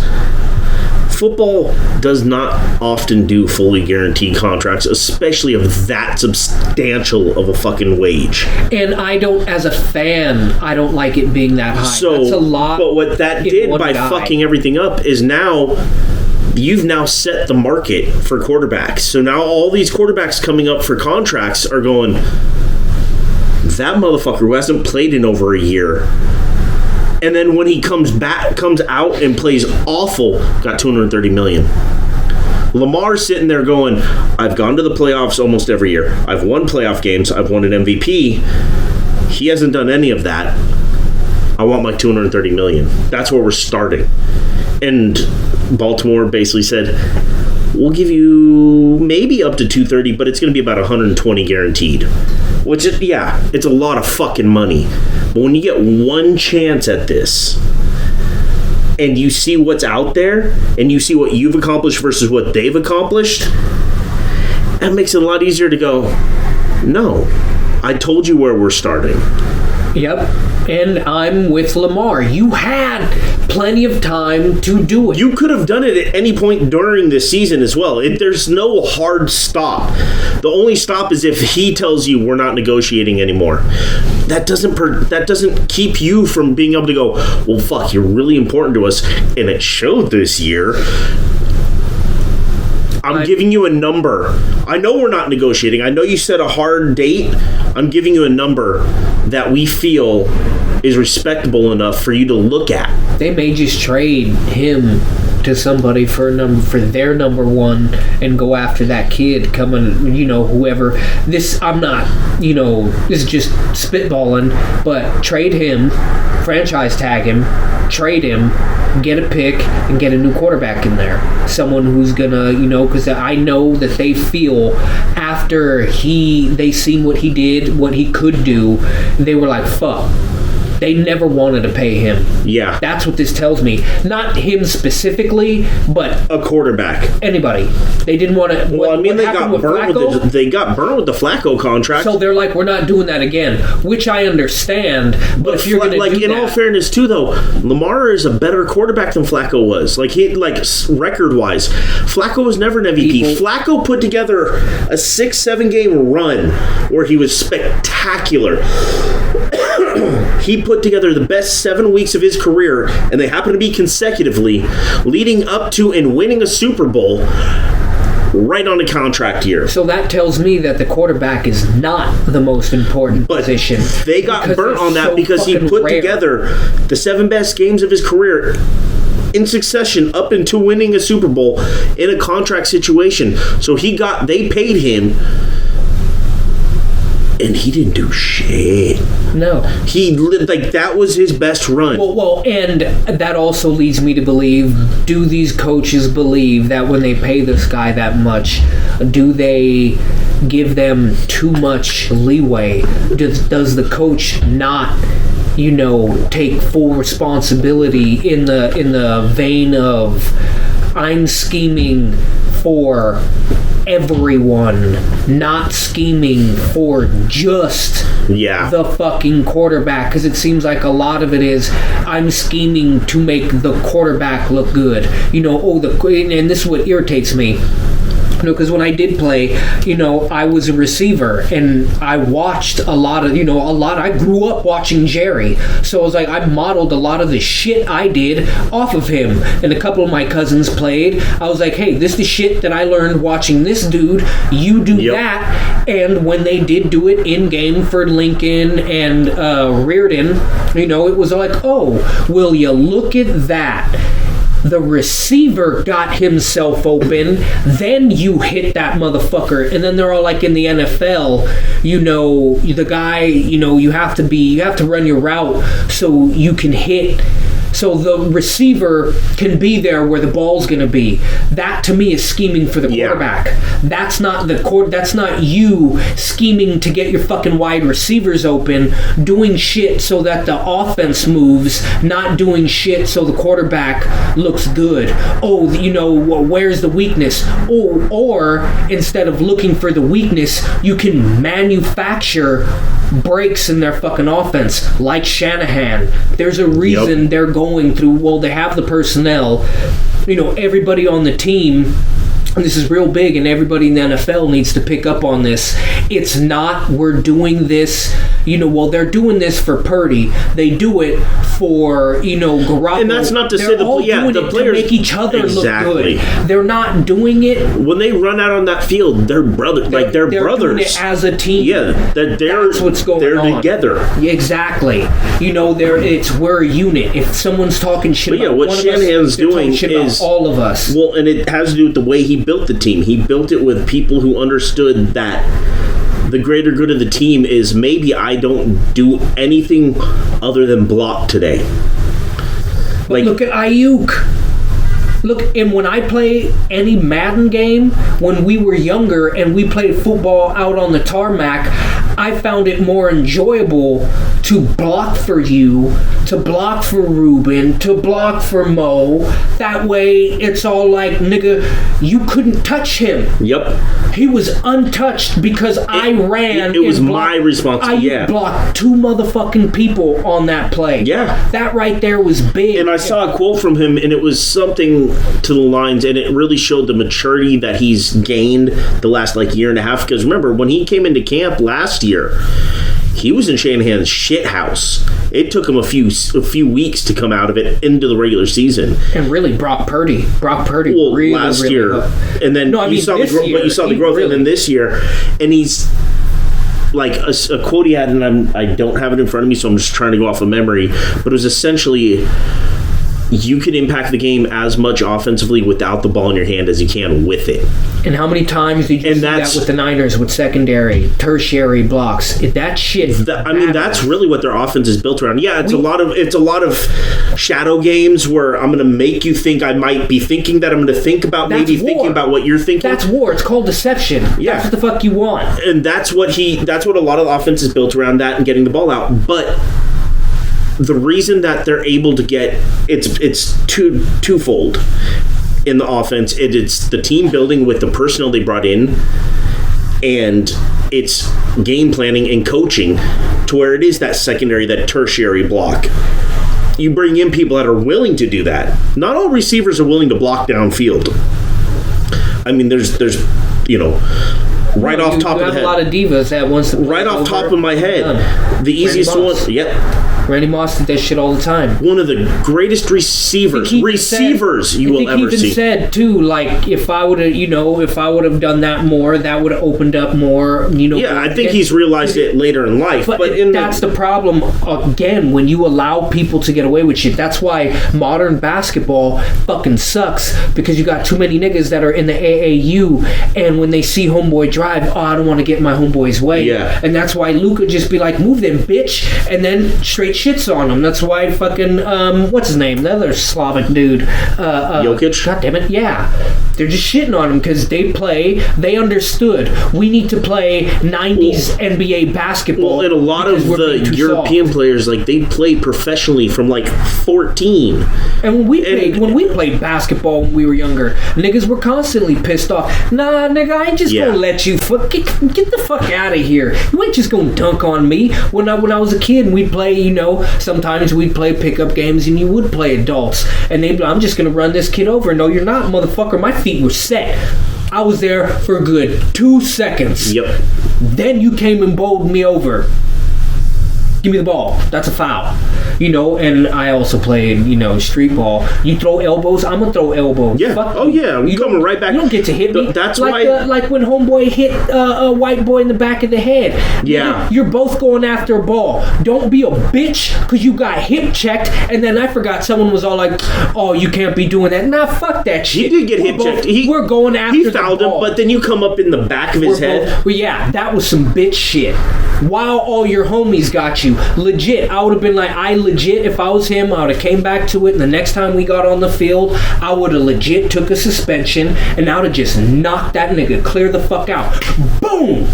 Football does not often do fully guaranteed contracts, especially of that substantial of a fucking wage. And as a fan, I don't like it being that high. So, that's a lot. But what that did by fucking everything up is you've now set the market for quarterbacks. So now all these quarterbacks coming up for contracts are going, that motherfucker who hasn't played in over a year. And then when he comes out and plays awful, got $230 million. Lamar's sitting there going, I've gone to the playoffs almost every year. I've won playoff games. I've won an MVP. He hasn't done any of that. I want my $230 million. That's where we're starting. And Baltimore basically said, we'll give you maybe up to $230, but it's going to be about $120 guaranteed. Which is, it's a lot of fucking money. But when you get one chance at this, and you see what's out there, and you see what you've accomplished versus what they've accomplished, that makes it a lot easier to go, no, I told you where we're starting. Yep. And I'm with Lamar. You had plenty of time to do it. You could have done it at any point during this season as well. There's no hard stop. The only stop is if he tells you we're not negotiating anymore. That doesn't keep you from being able to go, well, fuck, you're really important to us, and it showed this year. I'm giving you a number. I know we're not negotiating. I know you set a hard date. I'm giving you a number that we feel is respectable enough for you to look at. They may just trade him to somebody for their number one and go after that kid coming, whoever. This, I'm not, this is just spitballing, but trade him, franchise tag him, trade him, get a pick, and get a new quarterback in there. Someone who's gonna, because I know that they feel after they seen what he did, what he could do, they were like, fuck. They never wanted to pay him. Yeah. That's what this tells me. Not him specifically, but a quarterback. Anybody. They didn't want to. Well, they got burnt with the Flacco contract. So they're like, we're not doing that again, which I understand. But if you're going to do in all fairness, too, though, Lamar is a better quarterback than Flacco was. Record-wise, Flacco was never an MVP. Flacco put together a 6-7 game run where he was spectacular. He put together the best 7 weeks of his career, and they happen to be consecutively leading up to and winning a Super Bowl right on a contract year. So that tells me that the quarterback is not the most important position. They got burnt on that because he put together the 7 best games of his career in succession up into winning a Super Bowl in a contract situation. So they paid him, and he didn't do shit. No. He that was his best run. Well, and that also leads me to believe, do these coaches believe that when they pay this guy that much, do they give them too much leeway? Does the coach not, take full responsibility in the vein of, I'm scheming for everyone, not scheming for just the fucking quarterback? Because it seems like a lot of it is, I'm scheming to make the quarterback look good. And this is what irritates me. Because when I did play, I was a receiver, and I watched a lot. I grew up watching Jerry, so I was like, I modeled a lot of the shit I did off of him. And a couple of my cousins played. I was like, hey, this is the shit that I learned watching this dude. You do that. And when they did do it in game for Lincoln and Reardon, it was like, oh, will you look at that? The receiver got himself open, then you hit that motherfucker. And then they're all like, in the NFL, the guy, you have to run your route so you can hit. So the receiver can be there where the ball's going to be. That to me is scheming for the quarterback. That's not that's not you scheming to get your fucking wide receivers open, doing shit so that the offense moves, not doing shit so the quarterback looks good. Oh, where's the weakness? Or instead of looking for the weakness, you can manufacture breaks in their fucking offense, like Shanahan. There's a reason they're going through, they have the personnel, everybody on the team, and this is real big, and everybody in the NFL needs to pick up on this. It's not, we're doing this, they're doing this for Purdy. They do it for, Garoppolo. And that's not to say the players to make each other look good. They're not doing it. When they run out on that field, they're brothers. They're brothers. Doing it as a team. Yeah, that's what's going on. They're together. Yeah, exactly. We're a unit. If someone's talking shit about what Shanahan's doing is all of us. Well, and it has to do with the way he built the team. He built it with people who understood that the greater good of the team is, maybe I don't do anything other than block today. But look at Ayuk. Look, and when I play any Madden game, when we were younger and we played football out on the tarmac, I found it more enjoyable to block for you, to block for Ruben, to block for Mo. That way, it's all like, nigga, you couldn't touch him. Yep. He was untouched because I ran. It was my responsibility. I blocked 2 motherfucking people on that play. Yeah. That right there was big. And I saw a quote from him, and it was something to the lines, and it really showed the maturity that he's gained the last year and a half. Because remember, when he came into camp last year, he was in Shanahan's shit house. It took him a few weeks to come out of it into the regular season. And really, Brock Purdy really, last really year, and then you saw the growth, and then this year, and he's like a quote he had, and I don't have it in front of me, so I'm just trying to go off of memory, but it was essentially, you can impact the game as much offensively without the ball in your hand as you can with it. And how many times did you see that with the Niners with secondary, tertiary blocks? That shit. That's really what their offense is built around. Yeah, it's a lot of shadow games where I'm going to make you think I might be thinking that I'm going to think about thinking about what you're thinking. That's war. It's called deception. Yeah. That's what the fuck you want. And that's what a lot of the offense is built around, that and getting the ball out. But the reason that they're able to get it's twofold in the offense. It's the team building with the personnel they brought in, and it's game planning and coaching to where it is that secondary, that tertiary block. You bring in people that are willing to do that. Not all receivers are willing to block downfield. I mean, there's right off top of the head. A lot of divas that once. Right off top of my head, the easiest one. Yep. Randy Moss did that shit all the time. One of the greatest receivers you will ever see. He even said too, like, if I would have done that more, that would have opened up more. Yeah, I think he's realized it later in life. But that's the problem again when you allow people to get away with shit. That's why modern basketball fucking sucks, because you got too many niggas that are in the AAU, and when they see homeboy drive, I don't want to get in my homeboy's way. Yeah. And that's why Luka just be like, move them, bitch, and then straight shits on him. That's why fucking what's his name, the other Slavic dude, Jokic. God damn it, yeah, they're just shitting on him because they understood we need to play 90s NBA basketball. Well, and a lot of the European players, they played professionally from 14. And when we played basketball when we were younger, niggas were constantly pissed off. Nah, nigga, I ain't just gonna let you get the fuck out of here. You ain't just gonna dunk on me. When I was a kid and we'd play, sometimes we'd play pickup games and you would play adults, and they'd be like, I'm just gonna run this kid over. No, you're not, motherfucker. My feet were set. I was there for a good 2 seconds. Yep. Then you came and bowled me over. Give me the ball. That's a foul. And I also played, street ball. You throw elbows, I'm going to throw elbows. Yeah. I'm coming right back. You don't get to hit me. That's like when homeboy hit a white boy in the back of the head. Yeah. You're both going after a ball. Don't be a bitch because you got hip checked, and then I forgot someone was all like, oh, you can't be doing that. Nah, fuck that shit. He did get hip checked. We're going after the ball. He fouled him, but then you come up in the back of his head. Well, yeah, that was some bitch shit. While all your homies got you. Legit. I would have been like, if I was him, I would have came back to it, and the next time we got on the field, I would have legit took a suspension, and I would have just knocked that nigga clear the fuck out. Boom!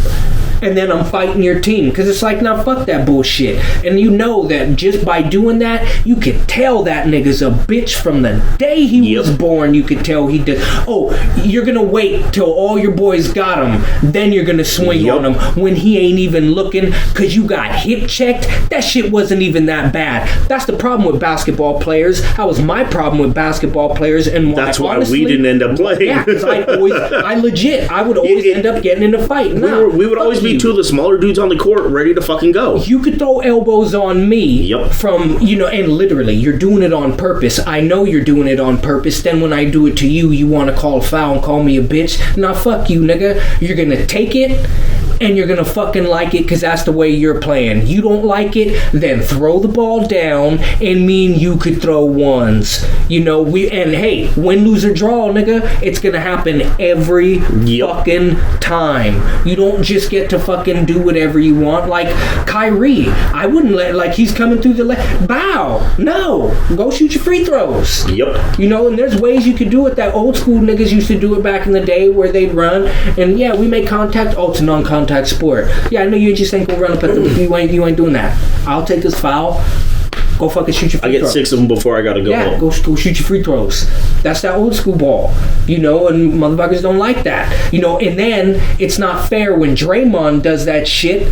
And then I'm fighting your team. Because it's like, now fuck that bullshit. And you know that just by doing that, you could tell that nigga's a bitch from the day he was born. You could tell he did. Oh, you're going to wait till all your boys got him. Then you're going to swing on him when he ain't even looking because you got hip checked. That shit wasn't even that bad. That's the problem with basketball players. That was my problem with basketball players. And that's why we didn't end up playing. Yeah, because I would always end up getting in a fight. We would always be two of the smaller dudes on the court ready to fucking go. You could throw elbows on me from, and literally, you're doing it on purpose. I know you're doing it on purpose. Then when I do it to you, you want to call a foul and call me a bitch. Nah, fuck you, nigga. You're going to take it, and you're gonna fucking like it because that's the way you're playing. You don't like it, then throw the ball down, and me and you could throw ones. You know, and hey, win, lose, or draw, nigga, it's gonna happen every fucking time. You don't just get to fucking do whatever you want. Like Kyrie, I wouldn't let, like, he's coming through the bow. No, go shoot your free throws. Yep. You know, and there's ways you could do it that old school niggas used to do it back in the day where they'd run, and yeah, we make contact. Oh, it's a non-contact sport. Yeah, I know you just ain't gonna run up at the, you ain't doing that. I'll take this foul. Go fucking shoot your free throws. I get 6 of them before I gotta go home. Yeah, go shoot your free throws. That's that old school ball. You know, and motherfuckers don't like that. You know, and then it's not fair when Draymond does that shit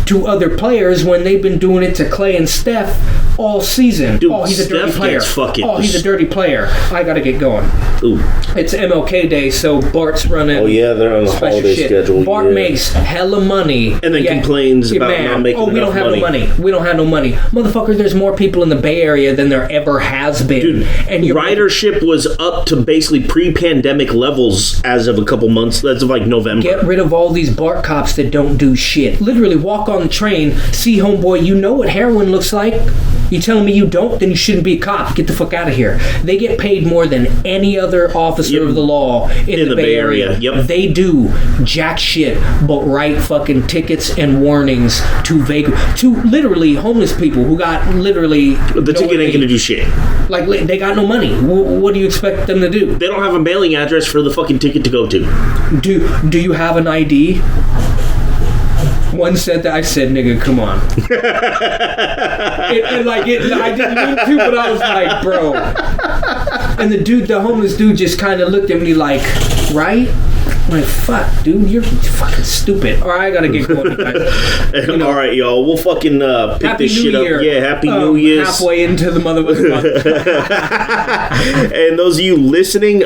to other players when they've been doing it to Clay and Steph all season. Dude, oh, he's a dirty player. Oh, he's a dirty player. I gotta get going. Ooh. It's MLK Day, so Bart's running. Oh yeah, they're on the holiday schedule. Bart makes hella money, and then complains about not making enough money. We don't have no money. We don't have no money, motherfucker. There's more people in the Bay Area than there ever has been. Dude, and ridership was up to basically pre-pandemic levels as of a couple months. As of like November. Get rid of all these Bart cops that don't do shit. Literally walk on the train, see homeboy. You know what heroin looks like. You telling me you don't? Then you shouldn't be a cop. Get the fuck out of here. They get paid more than any other officer of the law in the Bay Area. Yep. They do jack shit but write fucking tickets and warnings to literally homeless people who got literally... The ticket ain't gonna do shit. Like, they got no money. What do you expect them to do? They don't have a mailing address for the fucking ticket to go to. Do you have an ID? One said that. I said, nigga, come on. I didn't mean to, but I was like, bro. And the homeless dude just kind of looked at me like, right? I'm like, fuck, dude, you're fucking stupid. All right, I gotta get going, guys. All right, y'all. We'll fucking pick this shit up. Yeah, Happy New Year's. Halfway into the motherfucking month. And those of you listening,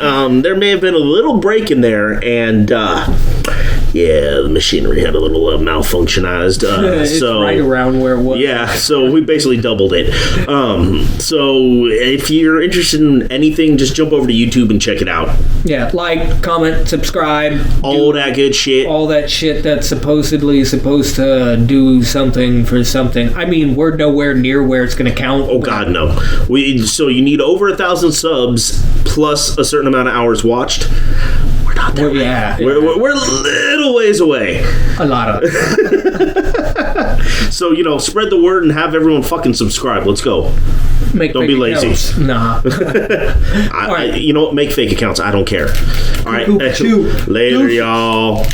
there may have been a little break in there, and yeah, the machinery had a little malfunctionized. It's so right around where it was. Yeah, so we basically doubled it. So if you're interested in anything, just jump over to YouTube and check it out. Yeah, like, comment, subscribe. All that good shit. All that shit that's supposedly supposed to do something for something. I mean, we're nowhere near where it's going to count. Oh, God, no. So you need over 1,000 subs plus a certain amount of hours watched. We're not there. Yeah. We're a little ways away. A lot of it. So, spread the word and have everyone fucking subscribe. Let's go. Don't be lazy. Accounts. Nah. Right. You know what? Make fake accounts. I don't care. All right. Later, y'all.